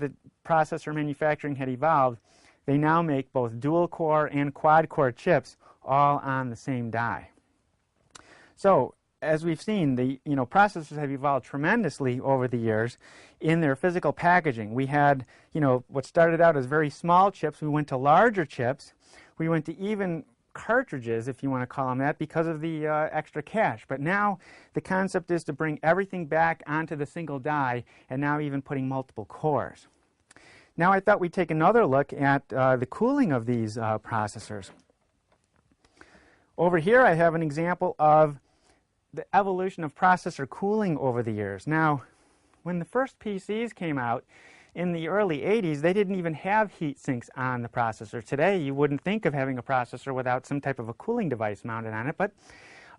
the processor manufacturing had evolved, they now make both dual core and quad core chips all on the same die. So as we've seen, the processors have evolved tremendously over the years in their physical packaging. We had what started out as very small chips. We went to larger chips. We went to even cartridges, if you want to call them that, because of the extra cache. But now the concept is to bring everything back onto the single die, and now even putting multiple cores. Now I thought we'd take another look at the cooling of these processors. Over here I have an example of the evolution of processor cooling over the years. Now, when the first PCs came out in the early 80s, they didn't even have heat sinks on the processor. Today, you wouldn't think of having a processor without some type of a cooling device mounted on it, but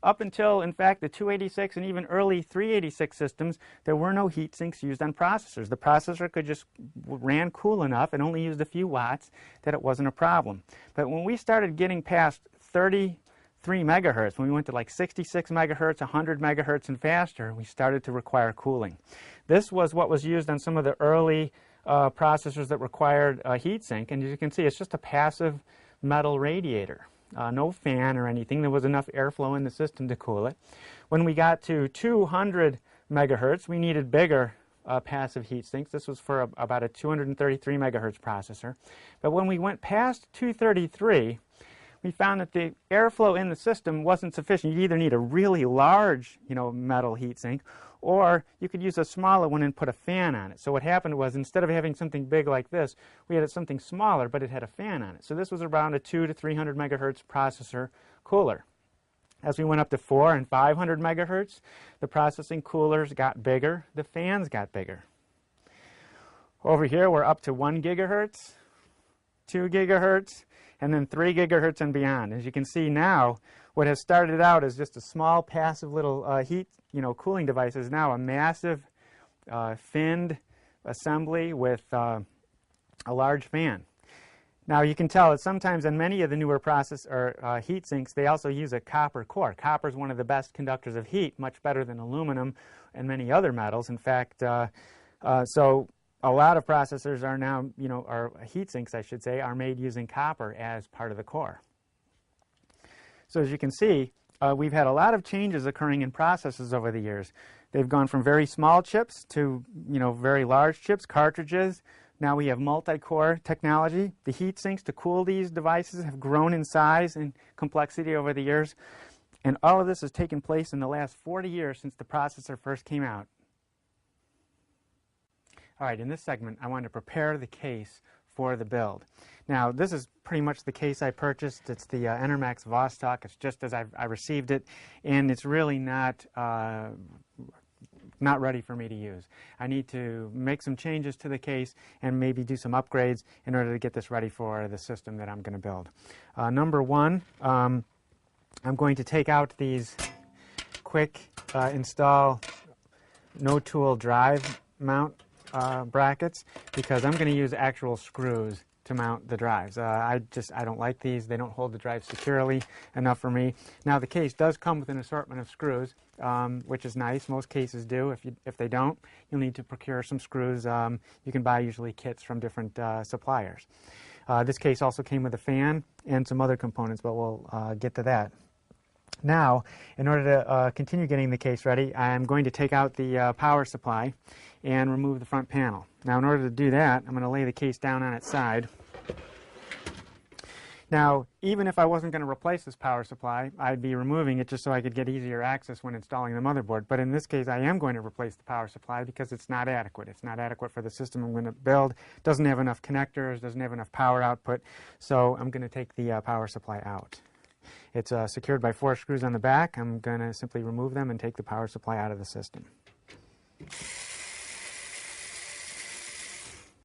up until, in fact, the 286 and even early 386 systems, there were no heat sinks used on processors. The processor could just ran cool enough and only used a few watts that it wasn't a problem. But when we started getting past 33 megahertz, when we went to like 66 megahertz, 100 megahertz and faster, we started to require cooling. This was what was used on some of the early processors that required a heat sink, and as you can see, it's just a passive metal radiator. No fan or anything. There was enough airflow in the system to cool it. When we got to 200 megahertz, we needed bigger passive heat sinks. This was for about a 233 megahertz processor. But when we went past 233, we found that the airflow in the system wasn't sufficient. You either need a really large, metal heat sink, or you could use a smaller one and put a fan on it. So what happened was, instead of having something big like this, we had something smaller, but it had a fan on it. So this was around a 200 to 300 megahertz processor cooler. As we went up to 400 and 500 megahertz, the processing coolers got bigger, the fans got bigger. Over here, we're up to 1 gigahertz, 2 gigahertz, and then 3 gigahertz and beyond. As you can see now, what has started out as just a small passive little heat, cooling device is now a massive finned assembly with a large fan. Now you can tell that sometimes in many of the newer heat sinks, they also use a copper core. Copper is one of the best conductors of heat, much better than aluminum and many other metals. In fact, so a lot of processors are now, or heat sinks, I should say, are made using copper as part of the core. So as you can see, we've had a lot of changes occurring in processors over the years. They've gone from very small chips to, very large chips, cartridges. Now we have multi-core technology. The heat sinks to cool these devices have grown in size and complexity over the years. And all of this has taken place in the last 40 years since the processor first came out. All right, in this segment, I wanted to prepare the case for the build. Now, this is pretty much the case I purchased. It's the Enermax Vostok. It's just as I received it, and it's really not ready for me to use. I need to make some changes to the case and maybe do some upgrades in order to get this ready for the system that I'm going to build. Number one, I'm going to take out these quick install no-tool drive mount brackets, because I'm going to use actual screws to mount the drives. I don't like these. They don't hold the drive securely enough for me. Now the case does come with an assortment of screws, which is nice. Most cases do. If they don't, you'll need to procure some screws. You can buy usually kits from different suppliers. This case also came with a fan and some other components, but we'll get to that. Now, in order to continue getting the case ready, I'm going to take out the power supply and remove the front panel. Now, in order to do that, I'm going to lay the case down on its side. Now, even if I wasn't going to replace this power supply, I'd be removing it just so I could get easier access when installing the motherboard. But in this case, I am going to replace the power supply because it's not adequate. It's not adequate for the system I'm going to build. It doesn't have enough connectors, doesn't have enough power output, so I'm going to take the power supply out. It's secured by 4 screws on the back. I'm going to simply remove them and take the power supply out of the system.